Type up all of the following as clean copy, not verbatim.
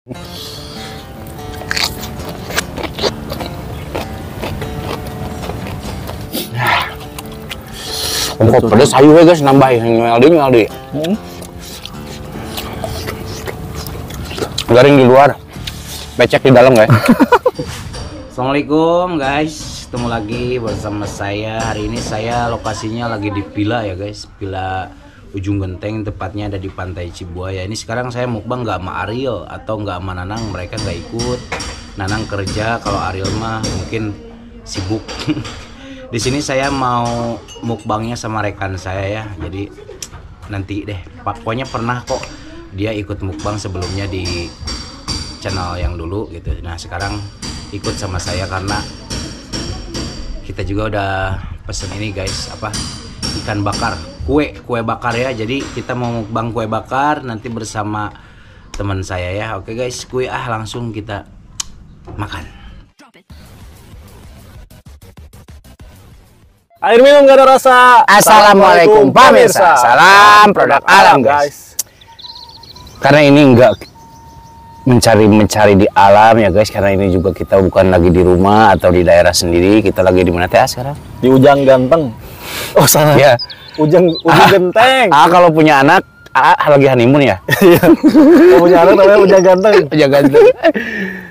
Kok pedes ayo guys, nambahin nyaldi. Garing di luar, becek di dalam guys. Assalamualaikum guys, ketemu lagi bersama saya. Hari ini saya lokasinya lagi di villa ya guys, villa Ujung Genteng, tepatnya ada di Pantai Cibuaya. Ini sekarang saya mukbang nggak sama Ariel atau nggak sama Nanang, mereka nggak ikut. Nanang kerja, kalau Ariel mah mungkin sibuk. Di sini saya mau mukbangnya sama rekan saya ya, jadi nanti deh. Pokoknya pernah kok dia ikut mukbang sebelumnya di channel yang dulu gitu. Nah sekarang ikut sama saya karena kita juga udah pesen ini guys, apa, ikan bakar, kue bakar ya. Jadi kita mau mukbang kue bakar nanti bersama teman saya ya. Oke guys, kue langsung kita makan. Air minum gak ada rasa. Assalamualaikum pemirsa. Salam produk alam guys. Karena ini enggak mencari di alam ya guys, karena ini juga kita bukan lagi di rumah atau di daerah sendiri. Kita lagi di mana teh sekarang? Di Ujang Ganteng. Oh salah ya. Ujung Genteng. Kalau punya anak lagi honeymoon ya. Iya. Kalau punya anak namanya Ujang Ganteng. Ujang Ganteng.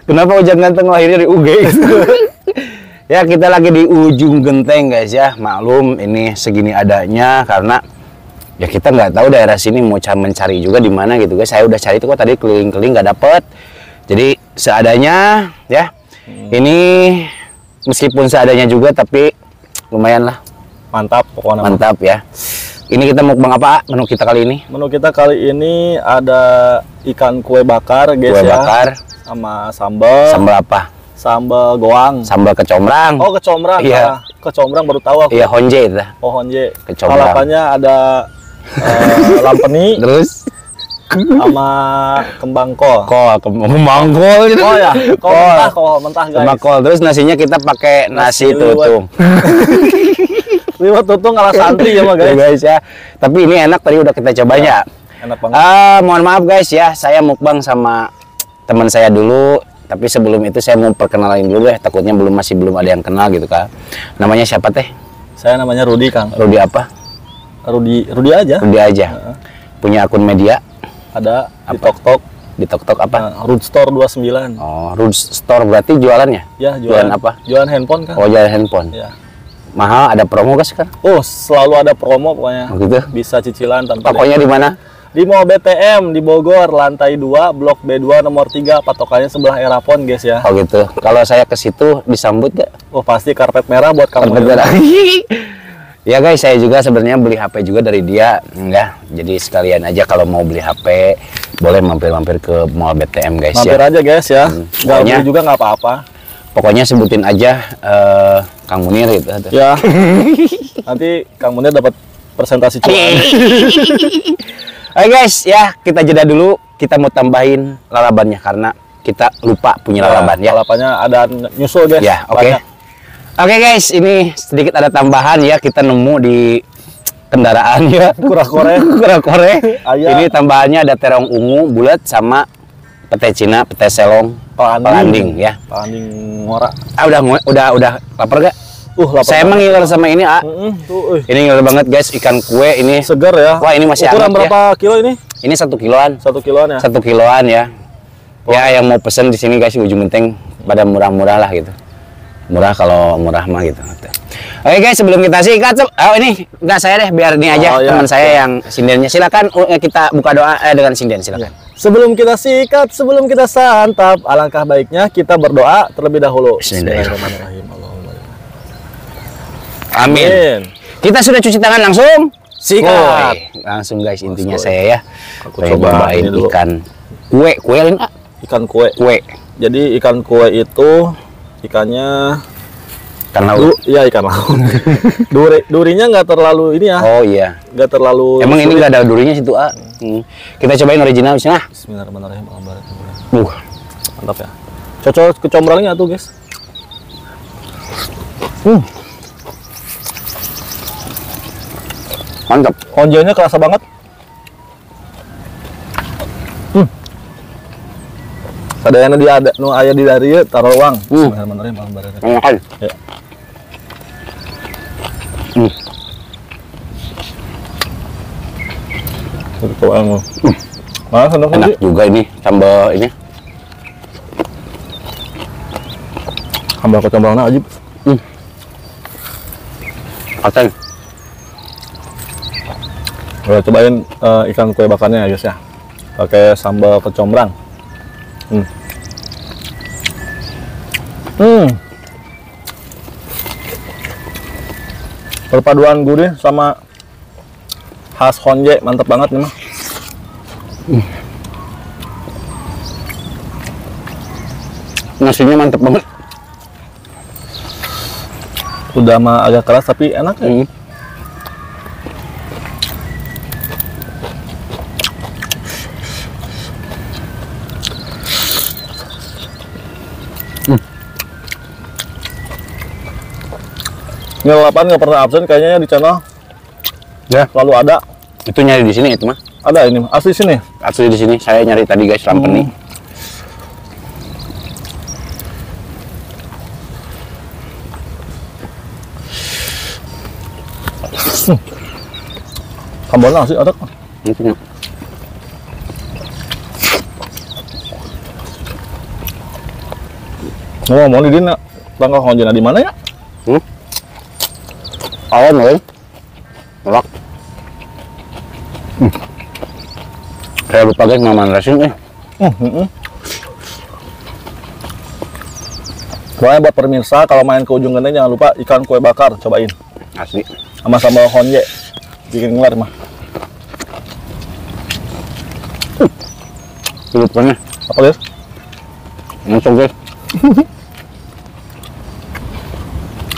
Kenapa Ujang Ganteng lahirnya di UG? Ya kita lagi di Ujung Genteng guys ya. Maklum ini segini adanya karena ya kita nggak tahu daerah sini mau mencari juga di mana gitu guys. Saya udah cari itu kok tadi keliling-keliling nggak dapet. Jadi seadanya ya. Ini meskipun seadanya juga tapi lumayan lah. Mantap pokoknya. Mantap ya. Ini kita mukbang apa menu kita kali ini? Menu kita kali ini ada ikan kue bakar guys ya. Kue bakar sama sambal. Sambal apa? Sambal goang. Sambal kecombrang. Oh kecombrang. Iya. Kecombrang baru tahu aku. Iya honje itu. Oh honje. Kecombrang. Harapannya ada lampeni. Terus sama kembang kol. Kembang kol gitu. Oh ya, kol mentah guys. Kembang kol. Terus nasinya kita pakai nasi tutung. Liwat tutung ala santri ya mah guys. Ya, guys ya. Tapi ini enak, tadi udah kita cobanya. Ya, enak banget. Mohon maaf guys ya, saya mukbang sama teman saya dulu. Tapi sebelum itu saya mau perkenalin dulu ya, takutnya masih belum ada yang kenal gitu kan. Namanya siapa teh? Saya namanya Rudi Kang. Rudi apa? Rudi aja. Rudi aja. Punya akun media? Ada apa? Di TokTok. Di TokTok apa? Root Store 29. Oh, Root Store berarti jualannya? Ya, jualan apa? Jualan handphone kan? Oh, jualan handphone. Ya. Mahal, ada promo gak sekarang? Oh, selalu ada promo pokoknya. Oh, gitu? Bisa cicilan tanpa. Pokoknya di mana? Di Mall BTM di Bogor, lantai 2, Blok B2 nomor 3, patokannya sebelah Erapon guys ya. Oh gitu. Kalau saya ke situ disambut gak? Oh, pasti karpet merah buat kamu. Karpet merah. Ya guys, saya juga sebenarnya beli HP juga dari dia, enggak. Jadi sekalian aja kalau mau beli HP, boleh mampir-mampir ke Mall BTM guys. Mampir ya. aja guys ya. Nggak beli juga nggak apa-apa. Pokoknya sebutin aja Kang Munir gitu. Ya. Nanti Kang Munir dapat presentasi cuan. Oke guys, ya kita jeda dulu. Kita mau tambahin lalabannya karena kita lupa punya lalaban ya. Lalabannya ada nyusul guys. Ya, oke. Oke guys, ini sedikit ada tambahan ya, kita nemu di kendaraan ya. Kura-kore. Ini tambahannya ada terong ungu bulat sama pete Cina, pete selong, pelanding ya. Pelanding ngora. Udah lapar gak? Lapar. Saya emang ngiler sama ini, Ini ngiler banget guys, ikan kue ini. Segar ya. Wah, ini masih ukuran berapa kilo ini? Ini 1 kiloan. 1 kiloan ya. 1 kiloan ya. Ya yang mau pesen di sini guys, Ujung Genteng pada murah-murah lah gitu. Murah kalau murah mah gitu. Oke guys, sebelum kita sikat, ini enggak saya deh, biar ini aja teman saya yang sindennya. Silakan kita buka doa dengan sinden, silakan. Sebelum kita sikat, sebelum kita santap, alangkah baiknya kita berdoa terlebih dahulu. Bismillahirrahmanirrahim. Amin. Kita sudah cuci tangan langsung. Sikat. Langsung guys, intinya saya ya. Aku cobain ikan kue lain ikan kue. Jadi ikan kue itu ikannya ikan laut. Iya ikan laut. Durinya nggak terlalu ini ya. Oh iya. Nggak terlalu. Emang ini nggak ada durinya situ Kita cobain original sih. Bismillahirrahmanirrahim. Mantap ya. Cocok kecombrangnya tuh guys. Mantap. Honjanya kerasa banget. Sadayana dia ada nu aya di dari ieu taruh uang. Bener-bener malam bareng. Makan. Ya. Itu uang. Mana sendok Enak sih? juga ini sambal ini. Sambal kecombrangna ajib. Ateng. Udah cobain ikan kue bakarnya ya guys ya. Pakai sambal kecombrang. Perpaduan gurih sama khas honje mantap banget nih mah. Nasinya mantep banget. Udah mah agak keras tapi enak ya. Ini lalapan nggak pernah absen kayaknya ya di channel. Ya. Selalu ada. Itu nyari di sini itu mah. Ada ini asli sini. Asli di sini. Saya nyari tadi guys rampeni. Sambalnya asli ada. Mungkin. Ngomong di dina tanggal honjena di mana ya? Awal mulai. Melak. Saya lupa guys nama resin Pokoknya buat pemirsa kalau main ke Ujung Genteng jangan lupa ikan kue bakar cobain. asli. Sama sambal honje. Bikin ngelar mah. Lupanya. Apa guys? Langsung guys.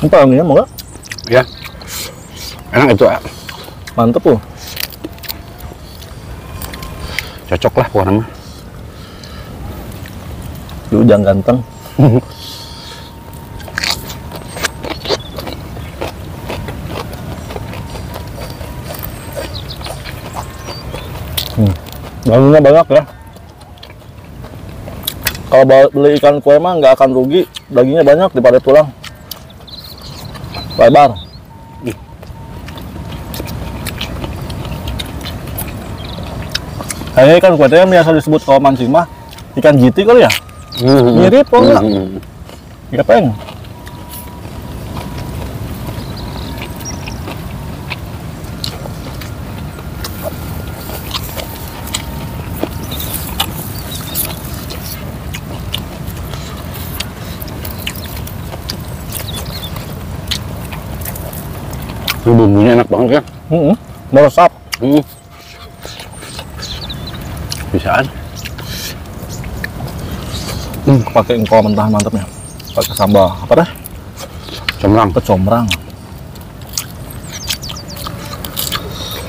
Apa anginnya mau gak? Ya. Enak itu. Mantep tuh. Cocok lah pokoknya mah. Di Ujang Ganteng. Dagingnya banyak ya. Kalau beli ikan kue mah nggak akan rugi, dagingnya banyak daripada tulang. Lebar. Kayaknya ikan kue yang biasa disebut kalau mancing mah ikan jiti kali ya? Mirip kok enggak? Gepeng. Bumbunya enak banget ya. Meresap. Bisaan. Pakai engkol mentah mantapnya. Pakai sambal apa dah? Combrang. Kecombrang.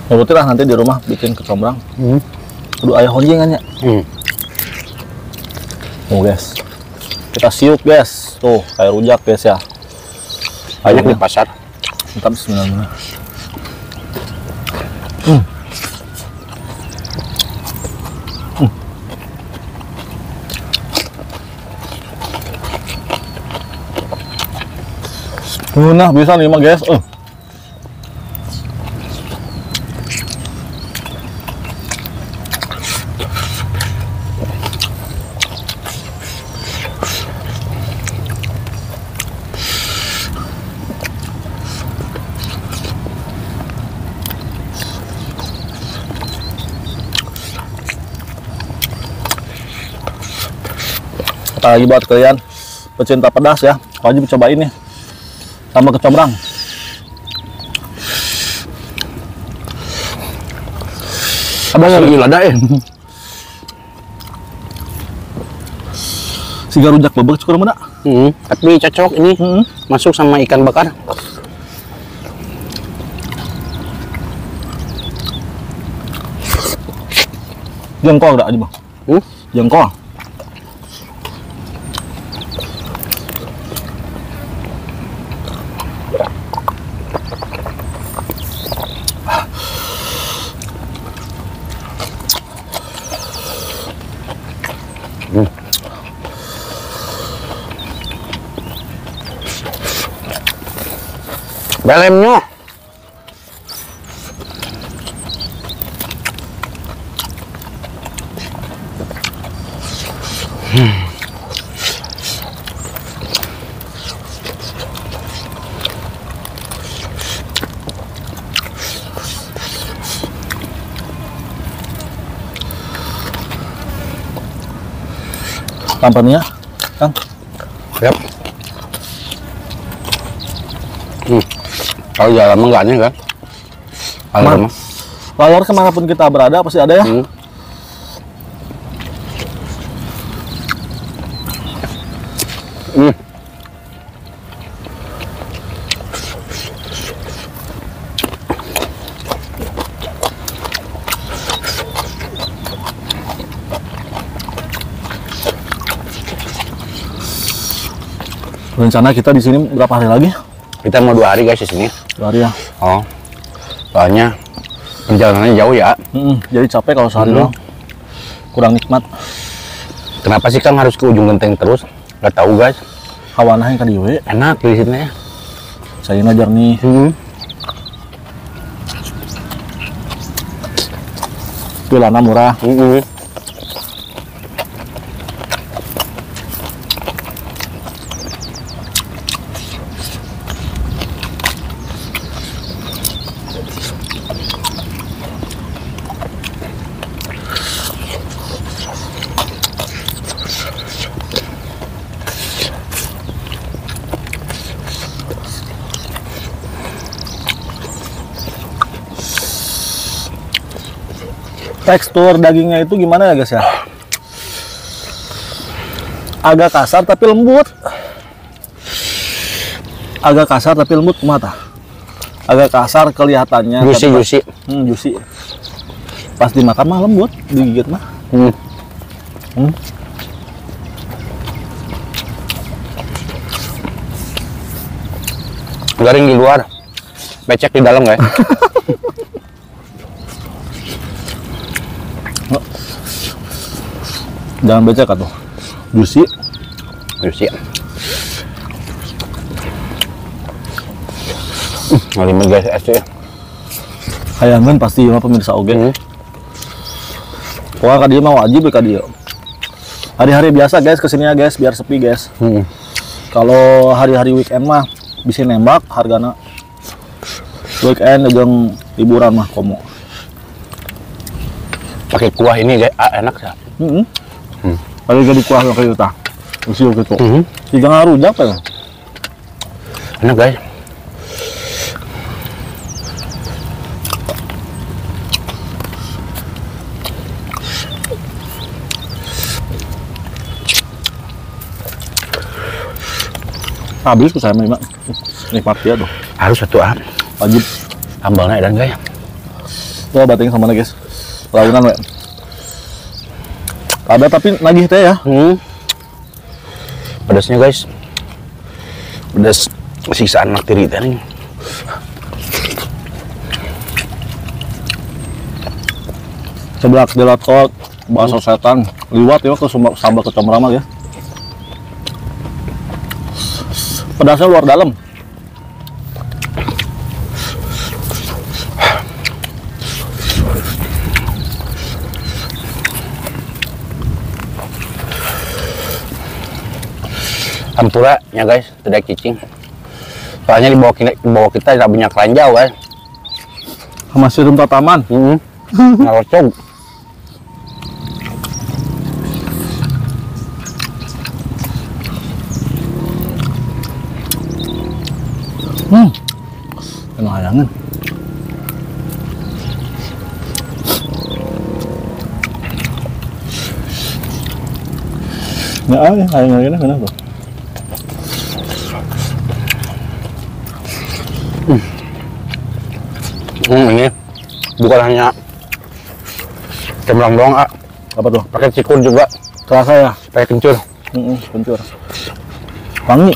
Nyebutin lah nanti di rumah bikin kecombrang. Kudu ayah honjengannya. Oh guys. Kita siup guys. Tuh kayak rujak guys ya. Banyak di pasar. Mantap sebenarnya. Nah bisa nih mah guys. Apalagi buat kalian pecinta pedas ya, wajib cobain nih sama kecombrang. Abang lagi lada ya. Siga rujak bebek cukup muda. Tapi cocok ini masuk sama ikan bakar. Jengkol ada aja bang. Jengkol. Dalamnya. Tampannya, Kang. Yap. Kalau jalan mah nggak aneh kan? Kalau mah. Lalor kemanapun kita berada pasti ada ya. Rencana kita di sini berapa hari lagi? Kita mau 2 hari guys di sini. 2 hari ya. Oh, soalnya perjalanannya jauh ya. Jadi capek kalau sehari doang. Kurang nikmat. Kenapa sih Kang harus ke ujung genteng terus? Gak tahu guys. Hawana yang kadiwe. Enak di sini ya. Saya ngajar nih. Pilana murah. Tekstur dagingnya itu gimana ya guys ya? Agak kasar tapi lembut. Agak kasar tapi lembut mata. Agak kasar kelihatannya. Juicy. Juicy. Pas dimakan mah lembut, digigit mah. Garing di luar, becek di dalam guys. Jangan becek atuh. Juicy. Ngalimin guys es ya. Hayangan pasti mah pemirsa oge. Pokoknya dia mah wajib ka dia. Hari-hari biasa guys kesini ya guys biar sepi guys. Kalau hari-hari weekend mah bisa nembak hargana. Weekend jeung liburan mah komo. Pakai kuah ini guys, enak ya. Kalau jadi kuah kayak gitu, usia gitu. Tiga ngarujak ya. Enak guys. Habis saya memang nikmat ya tuh. Harus satu Wajib. Sambalnya dan guys. Tuh bateng sama guys. Launan we. Ada tapi nagih teh ya. Pedasnya guys. Pedas siksaan anak tiri teh nih. Seblak delatot, bakso setan, liwat ya ke sambal kecombrang ya. Pedasnya luar dalam. Hampura ya guys, tidak cicing. Soalnya di bawah kita tidak banyak ranjau kan. Masih rumah taman. Ngalocog. Enak hayangan. Ya, hayangan enak tuh. Ini bukan hanya cemrang doang, Apa tuh? pakai cikur juga, Terasa ya? pakai kencur. Kencur. Wangi.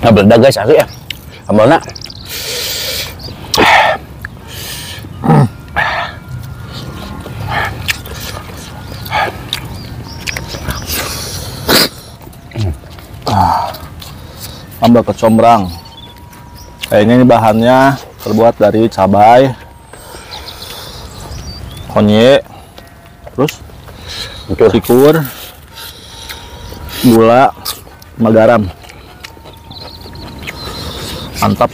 Nah, beledak guys, asli ya. Sambalnya. sambal kecombrang. Kayaknya ini bahannya terbuat dari cabai, konye, terus cikur, gula, sama garam. Mantap.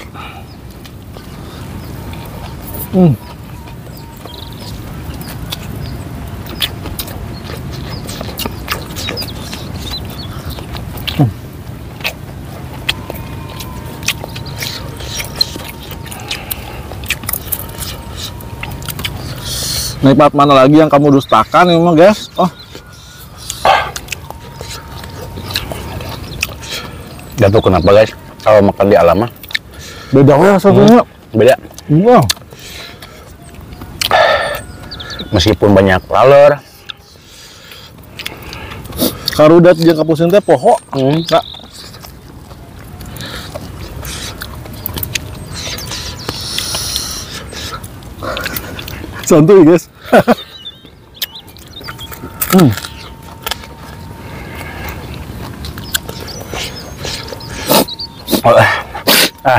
Nikmat mana lagi yang kamu dustakan ini mah, guys? Oh, gak tau kenapa guys, kalau makan di alam mah beda ya rasanya. beda. Wah, Meskipun banyak lalur. karudat jeung kapusin teh poho. Nah, santuy guys.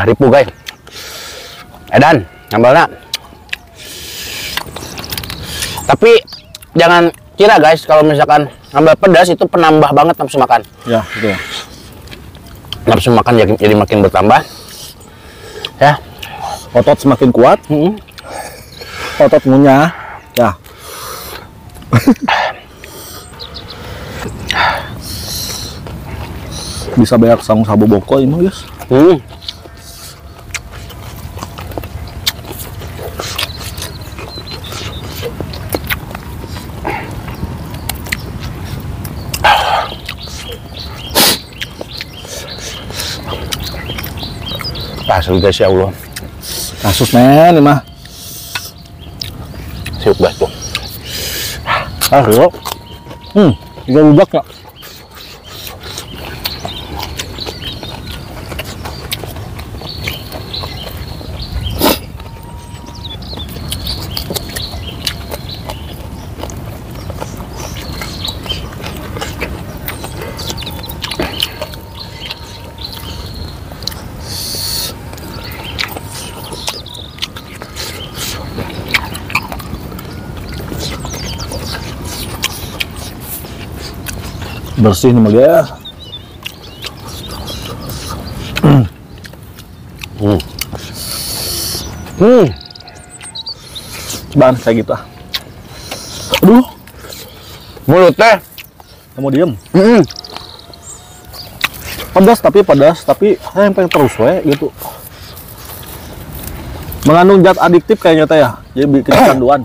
Ripu guys. Edan, ngambilnya. Tapi jangan kira guys kalau misalkan ngambil pedas itu penambah banget nafsu makan. Ya, betul. Nafsu makan jadi makin bertambah. Ya, Otot semakin kuat, otot ngunyah. Ya. Bisa banyak sang sabu boko ini mah, guys. Asli guys, ya Allah. Kasus men, ini mah. Siup guys tuh. Yuk. Tiga budak ya. Bersih nih mah guys. Cobaan kayak gitu. Aduh, Mulut teh. kamu diem. Pedas tapi saya yang pengen terus we gitu. Mengandung zat adiktif kayaknya teh ya. Jadi bikin kecanduan.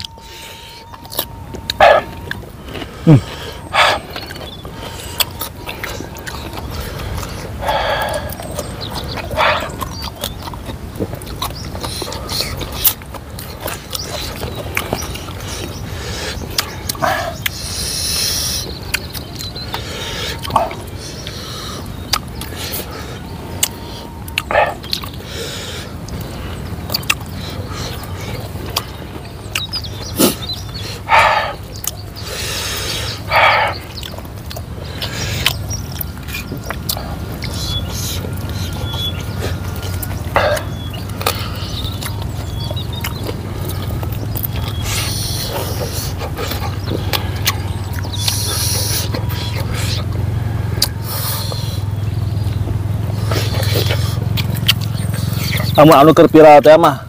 Kamu anu keur pira teh mah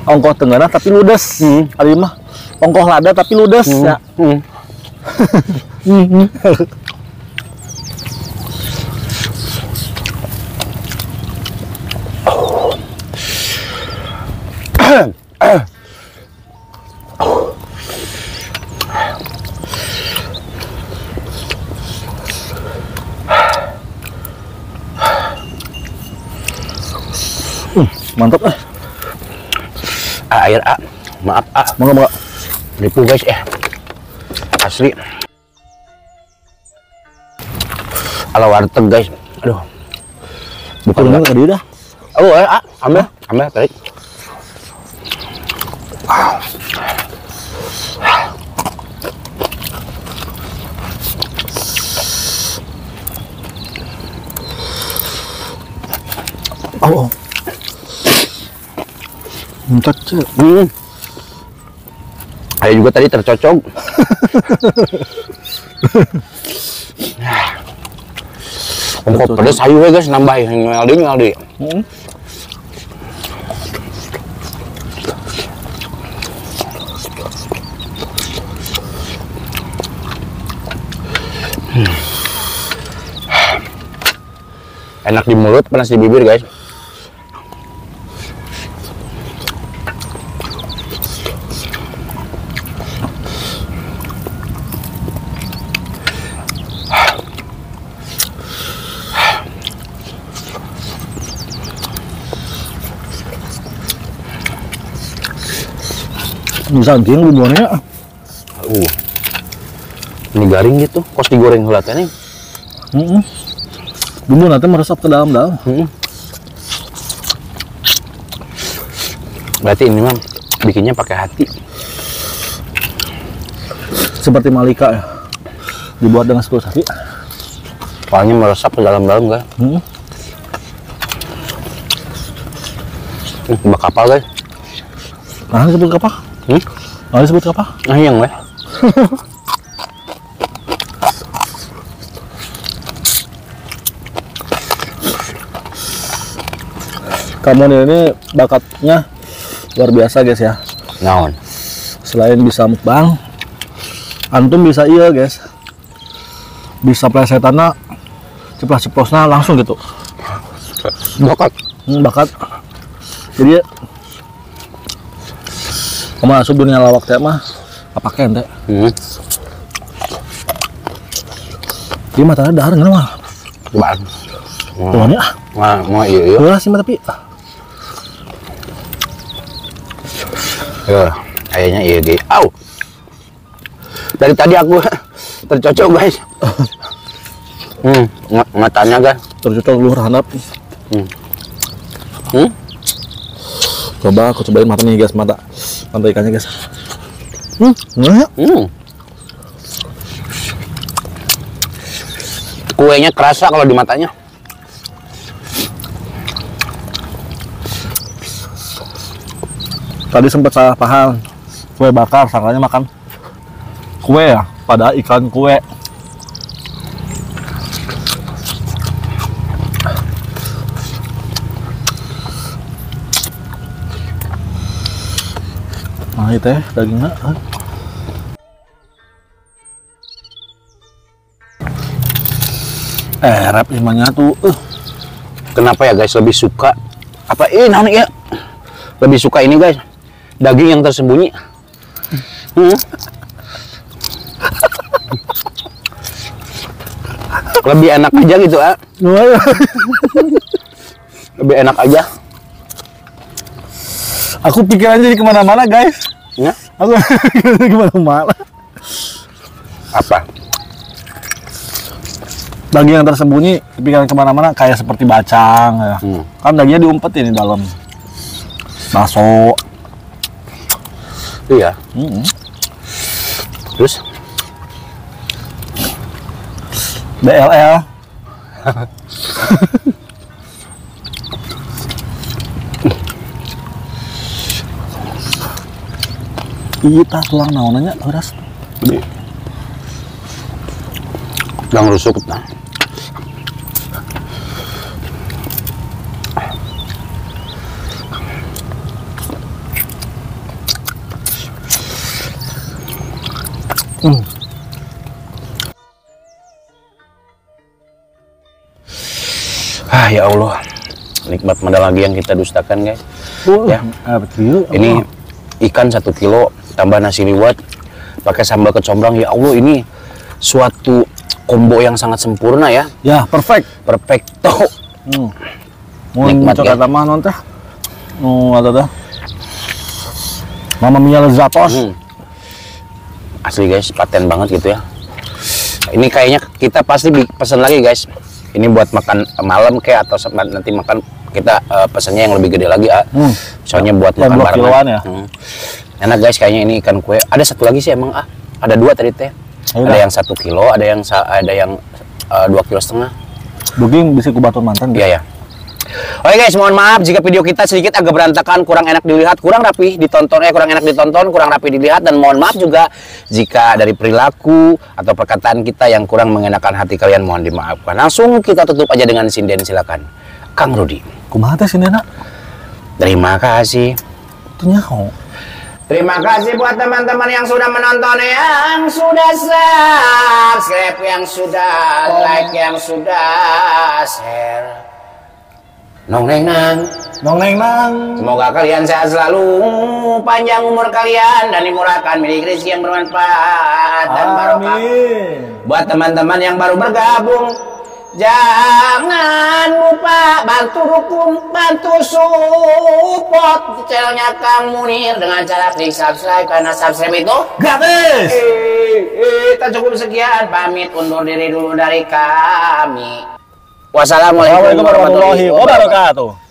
ongkoh tenggana tapi ludes. Ari mah ongkoh lada tapi ludes ya. Mantap Air maaf Mangga. Ripu guys asli. Ala warteg guys. Aduh. Bukan enggak dia dah. Oh, ambil tarik. Oh. Entet. Saya juga tadi tercocok. Kok pedas ayo ya guys, nambahin nyaldi. Enak di mulut, panas di bibir guys. Bisa anjing bumbunya. Ini garing gitu, kos digoreng heula teh nih. Bumbu nanti meresap ke dalam-dalam. Berarti ini mah bikinnya pakai hati. Seperti Malika ya. Dibuat dengan sepenuh hati. Soalnya meresap ke dalam-dalam guys. Bak kapal guys. Nah, disebut apa? Nah, disebut apa? Nah, yang guys. Kamu ini bakatnya luar biasa guys ya. Naon? Selain bisa mukbang, antum bisa iya guys. Bisa plesetanna ceplos-ceplosna langsung gitu. Bakat. Bakat. Jadi kamu asup dunia lawak teh mah apa ente. Di mata dahar ngana mah. Cobaan. Tuannya Mau iya. Ulah sih mah tapi Ya, kayaknya iya deh. Au. Dari tadi aku tercocok guys. Matanya guys. tercocok luhur handap. Coba aku cobain mata nih guys, mata ikannya guys. Nah, Kuenya kerasa kalau di matanya. tadi sempat salah paham. Kue bakar, sangkanya makan kue ya, pada ikan kue. Nah, itu ya dagingnya. Rap imannya tuh. Kenapa ya guys lebih suka apa nah ya? Lebih suka ini guys. Daging yang tersembunyi. Lebih enak aja gitu, ah. Lebih enak aja. Aku pikirannya jadi kemana-mana guys. Ya? Aku kemana-mana. Apa? Daging yang tersembunyi pikiran kemana-mana kayak seperti bacang ya. Kan dagingnya diumpetin di dalam bakso. Iya. Terus? BLL. Kita tulang naonnya beras. Yang rusuk nah. Ya Allah, nikmat mana lagi yang kita dustakan guys. Ya, betul. ini ikan 1 kilo tambah nasi liwet pakai sambal kecombrang. Ya Allah, ini suatu combo yang sangat sempurna ya. Ya, Perfecto. Nikmat ya. Mah non teh. Ada dah. Mama Mia lezatos. Asli guys, paten banget gitu ya. Ini kayaknya kita pasti pesan lagi guys. Ini buat makan malam kayak atau nanti makan kita pesannya yang lebih gede lagi ya. Soalnya buat makan barengan ya. Enak guys, kayaknya ini ikan kue. Ada satu lagi sih emang ada 2 tadi teh. Ada yang 1 kilo, ada yang 2,5 kilo. Daging bisa ku batur mantan. Iya ya. Oke guys, mohon maaf jika video kita sedikit agak berantakan, kurang enak dilihat, kurang rapi ditonton, kurang enak ditonton, kurang rapi dilihat, dan mohon maaf juga jika dari perilaku atau perkataan kita yang kurang mengenakan hati kalian, mohon dimaafkan. Langsung kita tutup aja dengan sinden, silakan. Kang Rudi. Kumaha teh sindena? Terima kasih. Itu nyaho. Terima kasih buat teman-teman yang sudah menonton, yang sudah subscribe, yang sudah like, yang sudah share. Nong neng nang, Nong neng nang. semoga kalian sehat selalu, panjang umur kalian, dan dimurahkan milik rezeki yang bermanfaat dan barokah. Amin. Buat teman-teman yang baru bergabung, jangan lupa bantu dukung, bantu support channelnya Kang Munir dengan cara klik subscribe, karena subscribe itu Gratis. tak cukup sekian, pamit undur diri dulu dari kami. Wassalamualaikum warahmatullahi wabarakatuh.